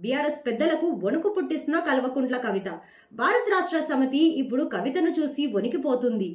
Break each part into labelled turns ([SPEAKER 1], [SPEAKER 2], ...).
[SPEAKER 1] BRS పెద్దలకు వణుకు పుట్టిస్తున్న కల్వకుంట్ల కవిత. భారత రాష్ట్ర సమితి ఇప్పుడు కవితను చూసి వణికిపోతుంది.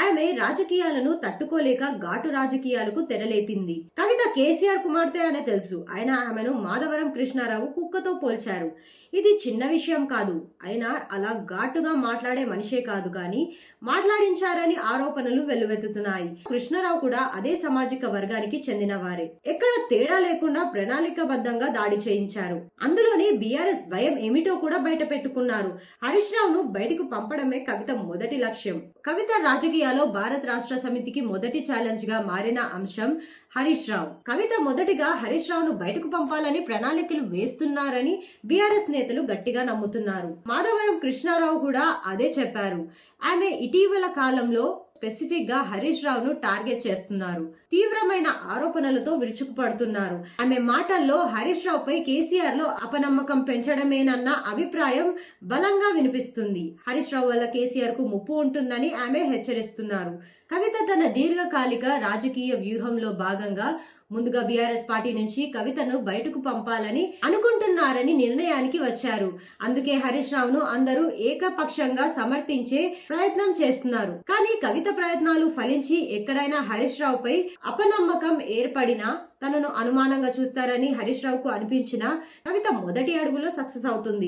[SPEAKER 1] ఆమె రాజకీయాలను తట్టుకోలేక ఘాటు రాజకీయాలకు తెరలేపింది. కవిత కేసీఆర్ కుమార్తె అనే తెలుసు. ఆయన ఆమెను మాధవరం కృష్ణారావు కుక్కతో పోల్చారు. ఇది చిన్న విషయం కాదు. అయినా అలా ఘాటుగా మాట్లాడే మనిషే కాదు, కానీ మాట్లాడించారని ఆరోపణలు వెల్లువెత్తుతున్నాయి. కృష్ణారావు కూడా అదే సామాజిక వర్గానికి చెందిన వారే. ఎక్కడ తేడా లేకుండా ప్రణాళికాబద్ధంగా దాడి చేయించారు. అందులోనే బీఆర్ఎస్ భయం ఏమిటో కూడా బయట పెట్టుకున్నారు. హరీష్ రావును బయటకు పంపడమే కవిత మొదటి లక్ష్యం. కవిత రాజకీయాల్లో భారత రాష్ట్ర సమితికి మొదటి ఛాలెంజ్ గా మారిన అంశం హరీష్ రావు. కవిత మొదటిగా హరీష్ రావును బయటకు పంపాలని ప్రణాళికలు వేస్తున్నారని బీఆర్ఎస్ నేతలు గట్టిగా నమ్ముతున్నారు. మాధవరం కృష్ణారావు కూడా అదే చెప్పారు. ఆమె ఇటీవల కాలంలో స్పెసిఫిక్ గా హరీష్ రావును టార్గెట్ చేస్తున్నారు. తీవ్రమైన ఆరోపణలతో విరుచుకుపడుతున్నారు. ఆమె మాటల్లో హరీష్ రావుపై కేసీఆర్ లో అపనమ్మకం పెంచడమేనన్న అభిప్రాయం బలంగా వినిపిస్తుంది. హరీష్ రావు వల్ల కేసీఆర్ కు ముప్పు ఉంటుందని ఆమె హెచ్చరిస్తున్నారు. కవిత తన దీర్ఘకాలిక రాజకీయ వ్యూహంలో భాగంగా ముందుగా బీఆర్ఎస్ పార్టీ నుంచి కవితను బయటకు పంపాలని అనుకుంటున్నారని నిర్ణయానికి వచ్చారు. అందుకే హరీష్ రావును అందరూ ఏకపక్షంగా సమర్థించే ప్రయత్నం చేస్తున్నారు. కానీ కవిత ప్రయత్నాలు ఫలించి ఎక్కడైనా హరీష్ రావుపై అపనమ్మకం ఏర్పడినా, తనను అనుమానంగా చూస్తారని హరీష్ రావుకు అనిపించినా కవిత మొదటి అడుగులో సక్సెస్ అవుతుంది.